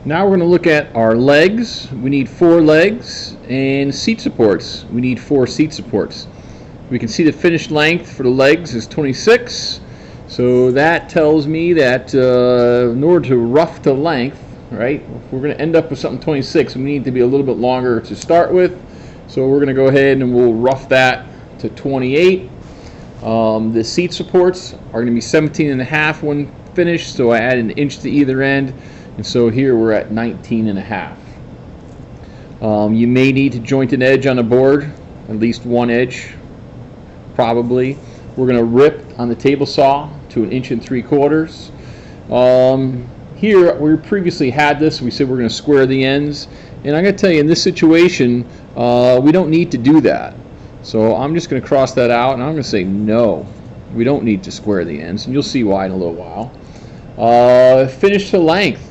Now we're going to look at our legs. We need 4 legs, and seat supports. We need 4 seat supports. We can see the finished length for the legs is 26. So that tells me that in order to rough to length, right, if we're going to end up with something 26, we need to be a little bit longer to start with. So we're going to go ahead and we'll rough that to 28. The seat supports are going to be 17.5 when finished, so I add an inch to either end, and so here we're at 19.5. You may need to joint an edge on the board, at least one edge, probably. We're going to rip on the table saw to 1 3/4 inches. Here we previously had this. We said we're going to square the ends, and I'm going to tell you in this situation we don't need to do that. So I'm just going to cross that out, and I'm going to say no, we don't need to square the ends, and you'll see why in a little while. Finish to length.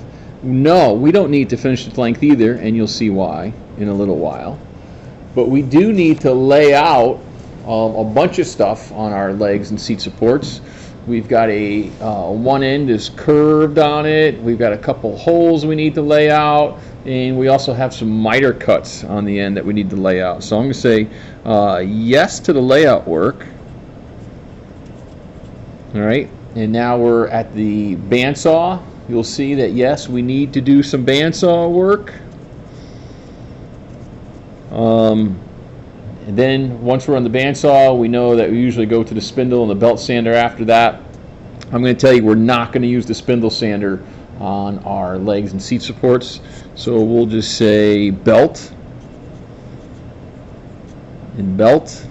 No, we don't need to finish to length either, and you'll see why in a little while. But we do need to lay out a bunch of stuff on our legs and seat supports. We've got a one end is curved on it. We've got a couple holes we need to lay out, and we also have some miter cuts on the end that we need to lay out. So I'm going to say yes to the layout work. All right, and now we're at the bandsaw. You'll see that yes, we need to do some bandsaw work. And then once we're on the bandsaw, we know that we usually go to the spindle and the belt sander after that. I'm going to tell you we're not going to use the spindle sander on our legs and seat supports. So we'll just say belt and belt.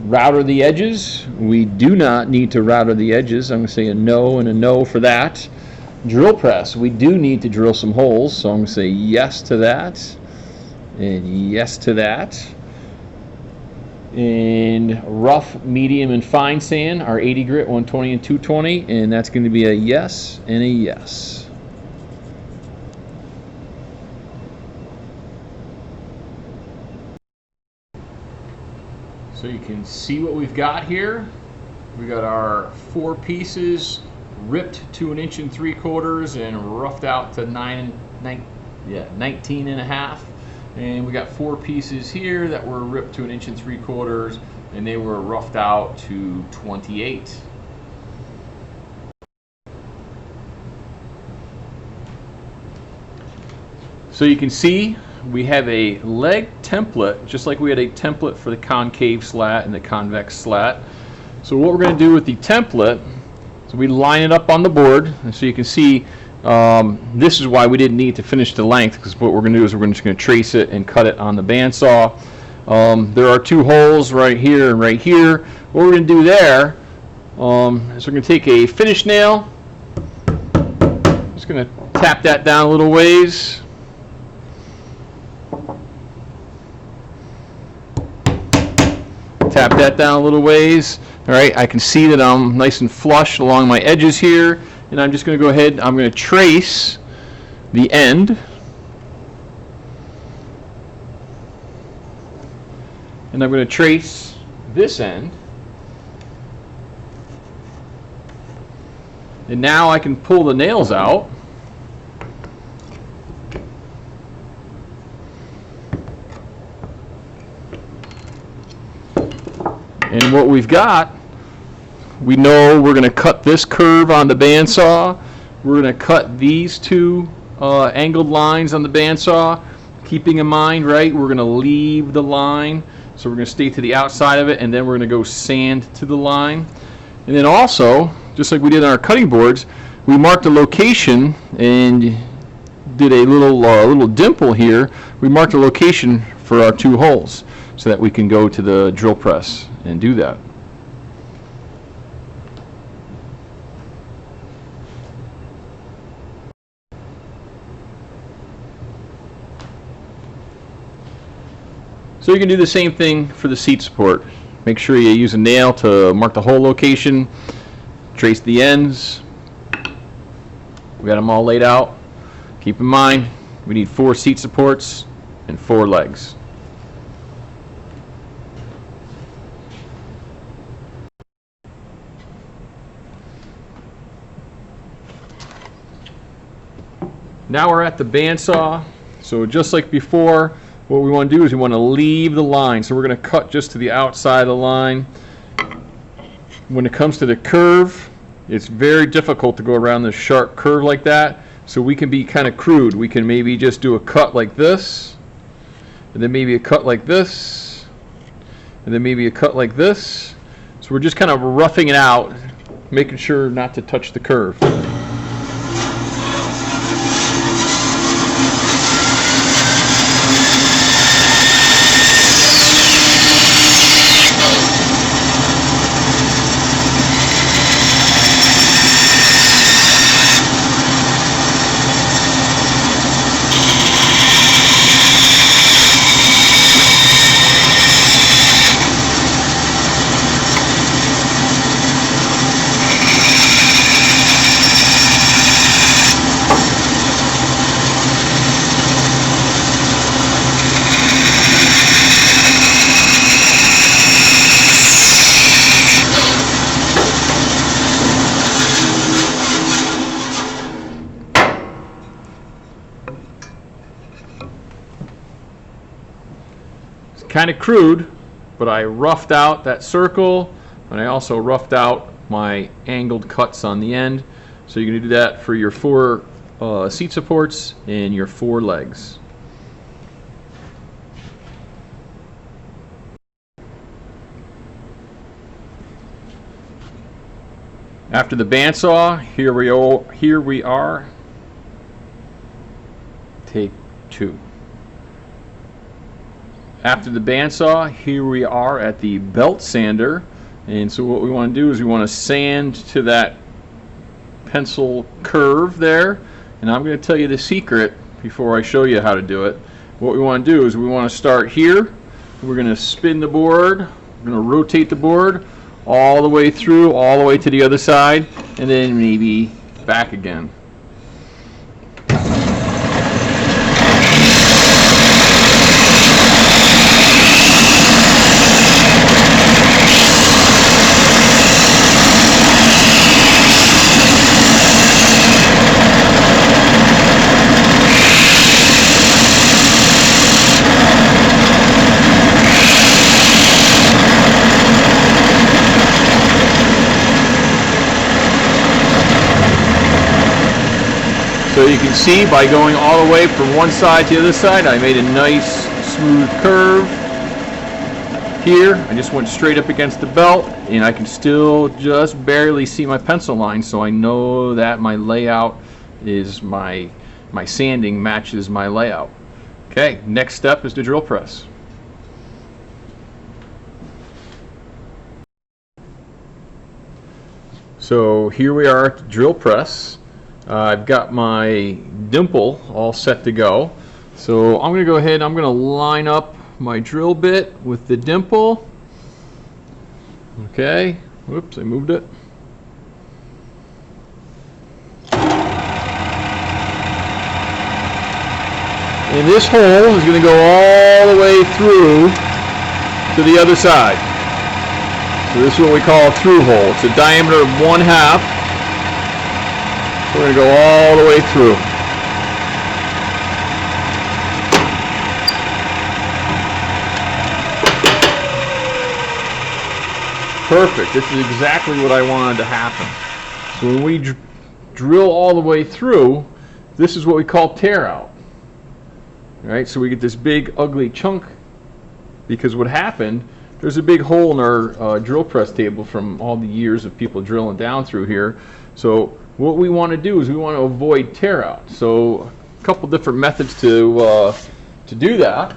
Router the edges. We do not need to router the edges. I'm going to say a no and a no for that. Drill press. We do need to drill some holes, so I'm going to say yes to that and yes to that. And rough, medium, and fine sand are 80 grit, 120, and 220, and that's going to be a yes and a yes. So you can see what we've got here. We got our 4 pieces ripped to 1 3/4 inches and roughed out to 19.5. And we got 4 pieces here that were ripped to 1 3/4 inches, and they were roughed out to 28. So you can see we have a leg template, just like we had a template for the concave slat and the convex slat. So what we're going to do with the template, so we line it up on the board, and so you can see this is why we didn't need to finish the length, because what we're going to do is we're just going to trace it and cut it on the bandsaw. There are 2 holes right here and right here. What we're going to do there is we're going to take a finish nail, just going to tap that down a little ways. Tap that down a little ways. All right, I can see that I'm nice and flush along my edges here, and I'm just going to go ahead, I'm going to trace the end, and I'm going to trace this end, and now I can pull the nails out. And what we've got, we know we're going to cut this curve on the bandsaw. We're going to cut these 2 angled lines on the bandsaw, keeping in mind, right, we're going to leave the line. So we're going to stay to the outside of it, and then we're going to go sand to the line. And then also, just like we did on our cutting boards, we marked a location and did a little dimple here. We marked a location for our 2 holes so that we can go to the drill press and do that. So you can do the same thing for the seat support. Make sure you use a nail to mark the hole location, trace the ends. We got them all laid out. Keep in mind, we need 4 seat supports and 4 legs. Now we're at the bandsaw. So just like before, what we want to do is we want to leave the line. So we're going to cut just to the outside of the line. When it comes to the curve, it's very difficult to go around this sharp curve like that. So we can be kind of crude. We can maybe just do a cut like this, and then maybe a cut like this, and then maybe a cut like this. So we're just kind of roughing it out, making sure not to touch the curve. Kind of crude, but I roughed out that circle, and I also roughed out my angled cuts on the end. So you're going to do that for your 4 seat supports and your 4 legs. After the bandsaw, here we are. Take 2. After the bandsaw, here we are at the belt sander. And so what we want to do is we want to sand to that pencil curve there. And I'm going to tell you the secret before I show you how to do it. What we want to do is we want to start here. We're going to spin the board. We're going to rotate the board all the way through, all the way to the other side, and then maybe back again. So you can see by going all the way from one side to the other side, I made a nice smooth curve. Here, I just went straight up against the belt, and I can still just barely see my pencil line, so I know that my layout is my sanding matches my layout. Okay, next step is the drill press. So here we are at the drill press. I've got my dimple all set to go. So I'm going to go ahead and I'm going to line up my drill bit with the dimple. Okay, whoops, I moved it. And this hole is going to go all the way through to the other side. So this is what we call a through hole. It's a diameter of 1/2. We're going to go all the way through. Perfect. This is exactly what I wanted to happen. So when we drill all the way through, this is what we call tear out. All right, so we get this big ugly chunk because what happened, there's a big hole in our drill press table from all the years of people drilling down through here. So what we want to do is we want to avoid tear out. So a couple different methods to do that.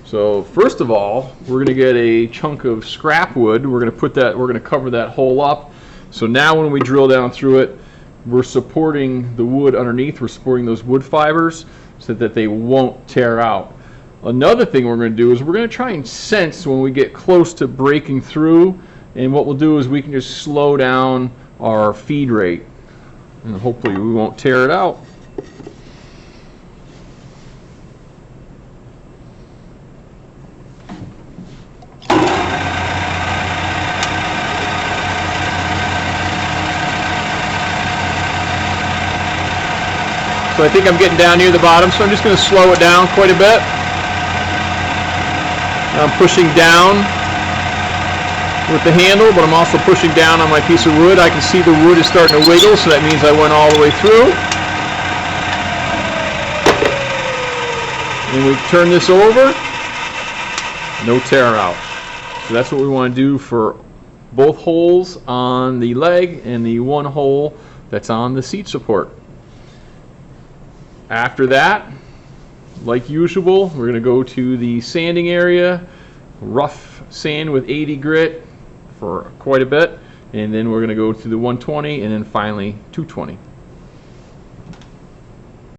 So first of all, we're going to get a chunk of scrap wood. We're going to cover that hole up. So now when we drill down through it, we're supporting the wood underneath. We're supporting those wood fibers so that they won't tear out. Another thing we're going to do is we're going to try and sense when we get close to breaking through. And what we'll do is we can just slow down our feed rate, and hopefully we won't tear it out. So I think I'm getting down near the bottom, so I'm just going to slow it down quite a bit. I'm pushing down with the handle, but I'm also pushing down on my piece of wood. I can see the wood is starting to wiggle, so that means I went all the way through. And we turn this over, no tear out. So that's what we want to do for both holes on the leg and the one hole that's on the seat support. After that, like usual, we're going to go to the sanding area, rough sand with 80 grit for quite a bit, and then we're going to go to the 120 and then finally 220.